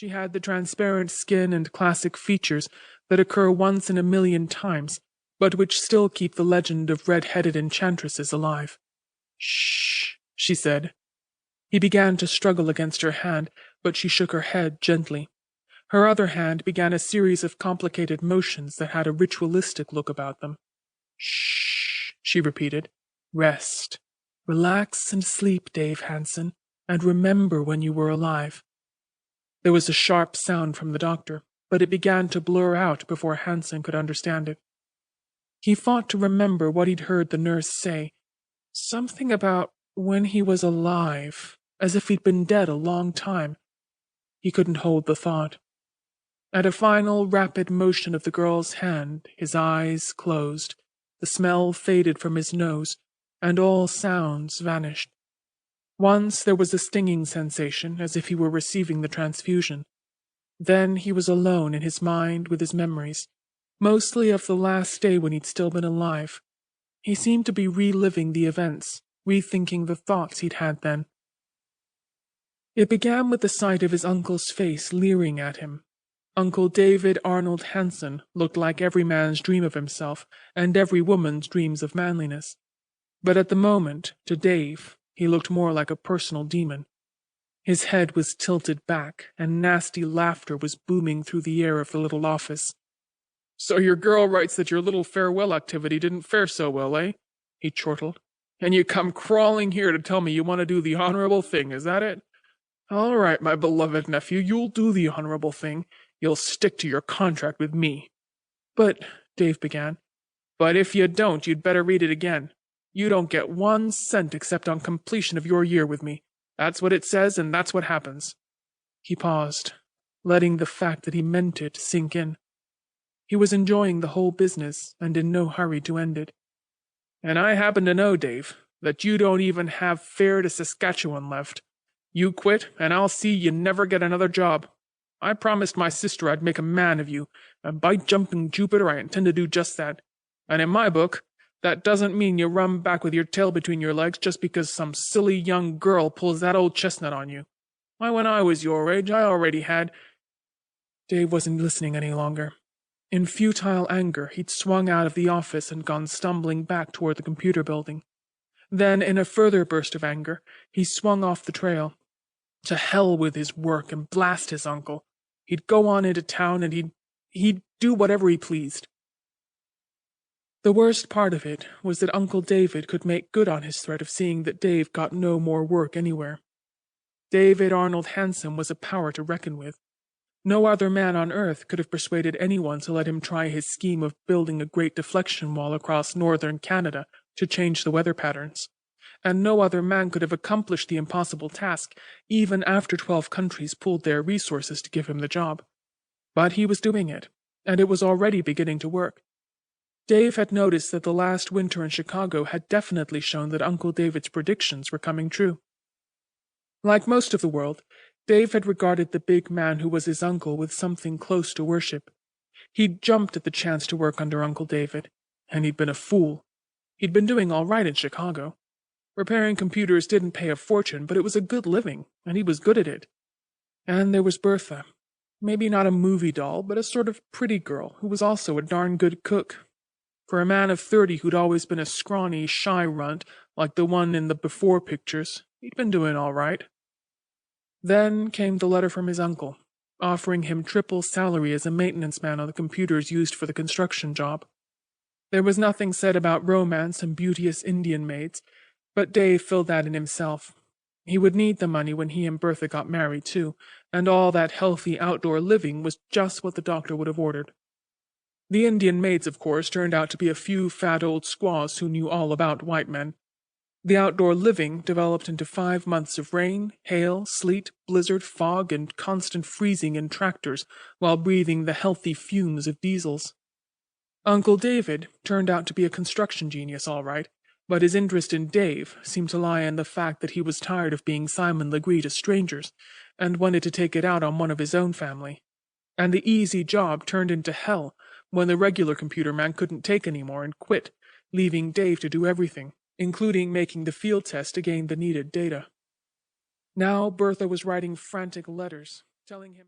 She had the transparent skin and classic features that occur once in a million times, but which still keep the legend of red-headed enchantresses alive. "Shh," she said. He began to struggle against her hand, but she shook her head gently. Her other hand began a series of complicated motions that had a ritualistic look about them. "Shh," she repeated. "Rest. Relax and sleep, Dave Hansen, and remember when you were alive." There was a sharp sound from the doctor, but it began to blur out before Hansen could understand it. He fought to remember what he'd heard the nurse say. Something about when he was alive, as if he'd been dead a long time. He couldn't hold the thought. At a final rapid motion of the girl's hand, his eyes closed, the smell faded from his nose, and all sounds vanished. Once there was a stinging sensation, as if he were receiving the transfusion. Then he was alone in his mind with his memories, mostly of the last day when he'd still been alive. He seemed to be reliving the events, rethinking the thoughts he'd had then. It began with the sight of his uncle's face leering at him. Uncle David Arnold Hansen looked like every man's dream of himself and every woman's dreams of manliness. But at the moment, to Dave, he looked more like a personal demon. His head was tilted back, and nasty laughter was booming through the air of the little office. "So your girl writes that your little farewell activity didn't fare so well, eh?" he chortled. "And you come crawling here to tell me you want to do the honorable thing, is that it? All right, my beloved nephew, you'll do the honorable thing. You'll stick to your contract with me." "But," Dave began. "But if you don't, you'd better read it again. You don't get 1 cent except on completion of your year with me. That's what it says, and that's what happens." He paused, letting the fact that he meant it sink in. He was enjoying the whole business and in no hurry to end it. "And I happen to know, Dave, that you don't even have fare to Saskatchewan left. You quit, and I'll see you never get another job. I promised my sister I'd make a man of you, and by jumping Jupiter I intend to do just that. And in my book, that doesn't mean you run back with your tail between your legs just because some silly young girl pulls that old chestnut on you. Why, when I was your age, I already had—" Dave wasn't listening any longer. In futile anger, he'd swung out of the office and gone stumbling back toward the computer building. Then, in a further burst of anger, he swung off the trail. To hell with his work and blast his uncle. He'd go on into town and he'd do whatever he pleased. The worst part of it was that Uncle David could make good on his threat of seeing that Dave got no more work anywhere. David Arnold Hansen was a power to reckon with. No other man on earth could have persuaded anyone to let him try his scheme of building a great deflection wall across northern Canada to change the weather patterns. And no other man could have accomplished the impossible task, even after 12 countries pooled their resources to give him the job. But he was doing it, and it was already beginning to work. Dave had noticed that the last winter in Chicago had definitely shown that Uncle David's predictions were coming true. Like most of the world, Dave had regarded the big man who was his uncle with something close to worship. He'd jumped at the chance to work under Uncle David, and he'd been a fool. He'd been doing all right in Chicago. Repairing computers didn't pay a fortune, but it was a good living, and he was good at it. And there was Bertha. Maybe not a movie doll, but a sort of pretty girl who was also a darn good cook. For a man of 30 who'd always been a scrawny, shy runt like the one in the before pictures, he'd been doing all right. Then came the letter from his uncle, offering him triple salary as a maintenance man on the computers used for the construction job. There was nothing said about romance and beauteous Indian maids, but Dave filled that in himself. He would need the money when he and Bertha got married, too, and all that healthy outdoor living was just what the doctor would have ordered. The Indian maids, of course, turned out to be a few fat old squaws who knew all about white men. The outdoor living developed into 5 months of rain, hail, sleet, blizzard, fog, and constant freezing in tractors while breathing the healthy fumes of diesels. Uncle David turned out to be a construction genius, all right, but his interest in Dave seemed to lie in the fact that he was tired of being Simon Legree to strangers and wanted to take it out on one of his own family. And the easy job turned into hell when the regular computer man couldn't take any more and quit, leaving Dave to do everything, including making the field test to gain the needed data. Now Bertha was writing frantic letters, telling him